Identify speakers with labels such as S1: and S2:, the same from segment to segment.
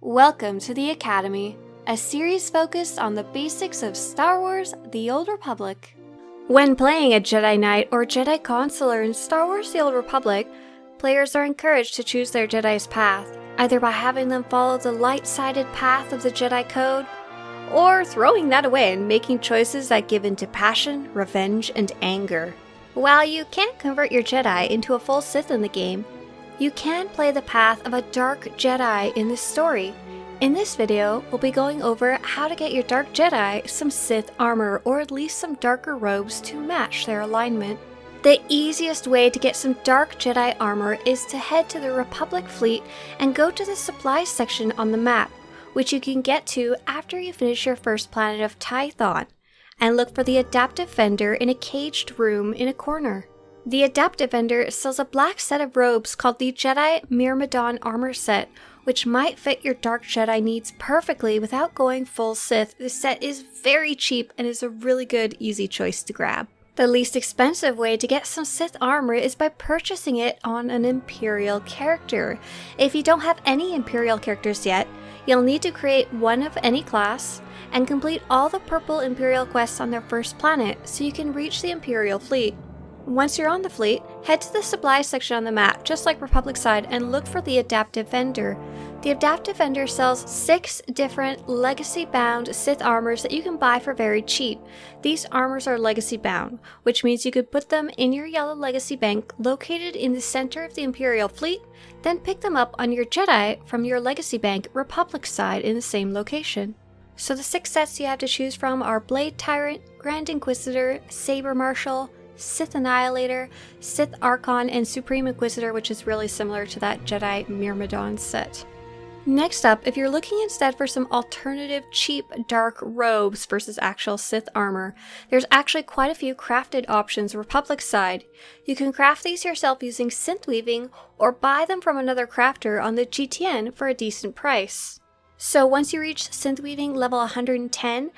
S1: Welcome to the Academy, a series focused on the basics of Star Wars: The Old Republic. When playing a Jedi Knight or Jedi Consular in Star Wars: The Old Republic, players are encouraged to choose their Jedi's path, either by having them follow the light-sided path of the Jedi Code, or throwing that away and making choices that give into passion, revenge, and anger. While you can't convert your Jedi into a full Sith in the game, you can play the path of a Dark Jedi in this story. In this video, we'll be going over how to get your Dark Jedi some Sith armor, or at least some darker robes to match their alignment. The easiest way to get some Dark Jedi armor is to head to the Republic fleet and go to the supplies section on the map, which you can get to after you finish your first planet of Tython, and look for the adaptive vendor in a caged room in a corner. The adaptive vendor sells a black set of robes called the Jedi Myrmidon armor set, which might fit your Dark Jedi needs perfectly without going full Sith. This set is very cheap and is a really good, easy choice to grab. The least expensive way to get some Sith armor is by purchasing it on an Imperial character. If you don't have any Imperial characters yet, you'll need to create one of any class and complete all the purple Imperial quests on their first planet so you can reach the Imperial fleet. Once you're on the fleet, head to the supplies section on the map, just like Republic side, and look for the adaptive vendor. The adaptive vendor sells 6 different legacy-bound Sith armors that you can buy for very cheap. These armors are legacy-bound, which means you could put them in your yellow legacy bank located in the center of the Imperial fleet, then pick them up on your Jedi from your legacy bank Republic side in the same location. So the 6 sets you have to choose from are Blade Tyrant, Grand Inquisitor, Saber Marshal, Sith Annihilator, Sith Archon, and Supreme Inquisitor, which is really similar to that Jedi Myrmidon set. Next up, if you're looking instead for some alternative cheap dark robes versus actual Sith armor, there's actually quite a few crafted options Republic side. You can craft these yourself using synth weaving or buy them from another crafter on the GTN for a decent price. So once you reach synth weaving level 110,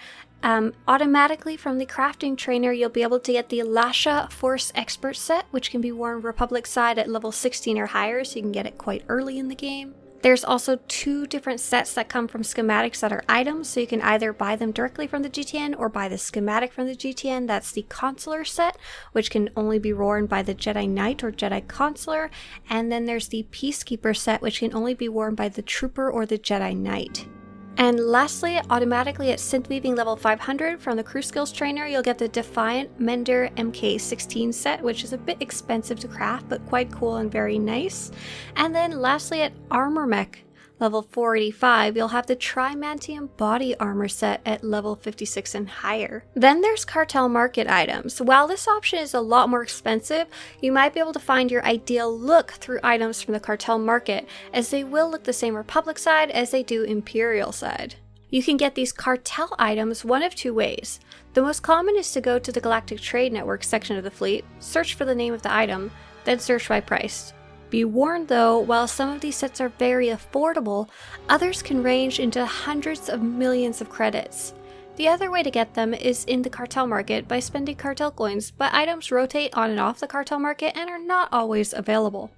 S1: automatically from the crafting trainer, you'll be able to get the Lasha Force Expert set, which can be worn Republic side at level 16 or higher, so you can get it quite early in the game. There's also 2 different sets that come from schematics that are items, so you can either buy them directly from the GTN or buy the schematic from the GTN. That's the Consular set, which can only be worn by the Jedi Knight or Jedi Consular, and then there's the Peacekeeper set, which can only be worn by the Trooper or the Jedi Knight. And lastly, automatically at synth weaving level 500 from the Crew Skills trainer, you'll get the Defiant Mender MK16 set, which is a bit expensive to craft, but quite cool and very nice. And then lastly at Armor Mech level 485, you'll have the Trimantium Body Armor set at level 56 and higher. Then there's Cartel Market items. While this option is a lot more expensive, you might be able to find your ideal look through items from the Cartel Market, as they will look the same Republic side as they do Imperial side. You can get these Cartel items one of 2 ways. The most common is to go to the Galactic Trade Network section of the fleet, search for the name of the item, then search by price. Be warned though, while some of these sets are very affordable, others can range into hundreds of millions of credits. The other way to get them is in the Cartel Market by spending Cartel coins, but items rotate on and off the Cartel Market and are not always available.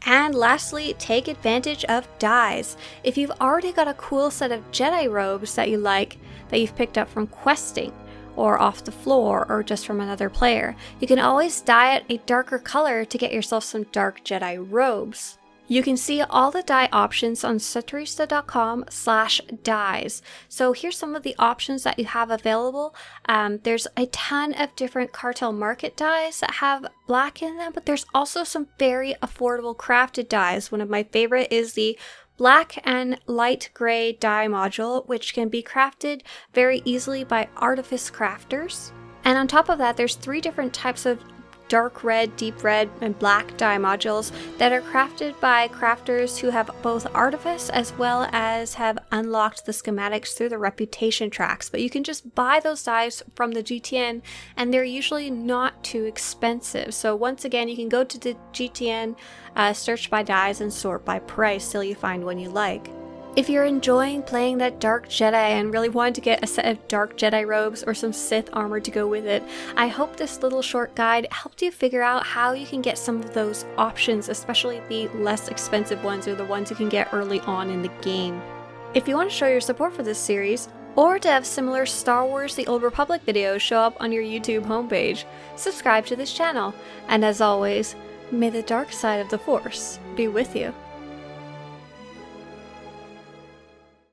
S1: And lastly, take advantage of dyes. If you've already got a cool set of Jedi robes that you like, that you've picked up from questing, or off the floor, or just from another player, you can always dye it a darker color to get yourself some Dark Jedi robes. You can see all the dye options on SWTORista.com/dyes. So here's some of the options that you have available. There's a ton of different Cartel Market dyes that have black in them, but there's also some very affordable crafted dyes. One of my favorite is the Black and Light Gray dye module, which can be crafted very easily by artifice crafters. And on top of that, there's 3 different types of dark red, deep red, and black dye modules that are crafted by crafters who have both artifice as well as have unlocked the schematics through the reputation tracks. But you can just buy those dyes from the GTN, and they're usually not too expensive. So once again, you can go to the GTN, search by dyes, and sort by price till you find one you like. If you're enjoying playing that Dark Jedi and really wanted to get a set of Dark Jedi robes or some Sith armor to go with it, I hope this little short guide helped you figure out how you can get some of those options, especially the less expensive ones or the ones you can get early on in the game. If you want to show your support for this series, or to have similar Star Wars The Old Republic videos show up on your YouTube homepage, subscribe to this channel, and as always, may the dark side of the Force be with you.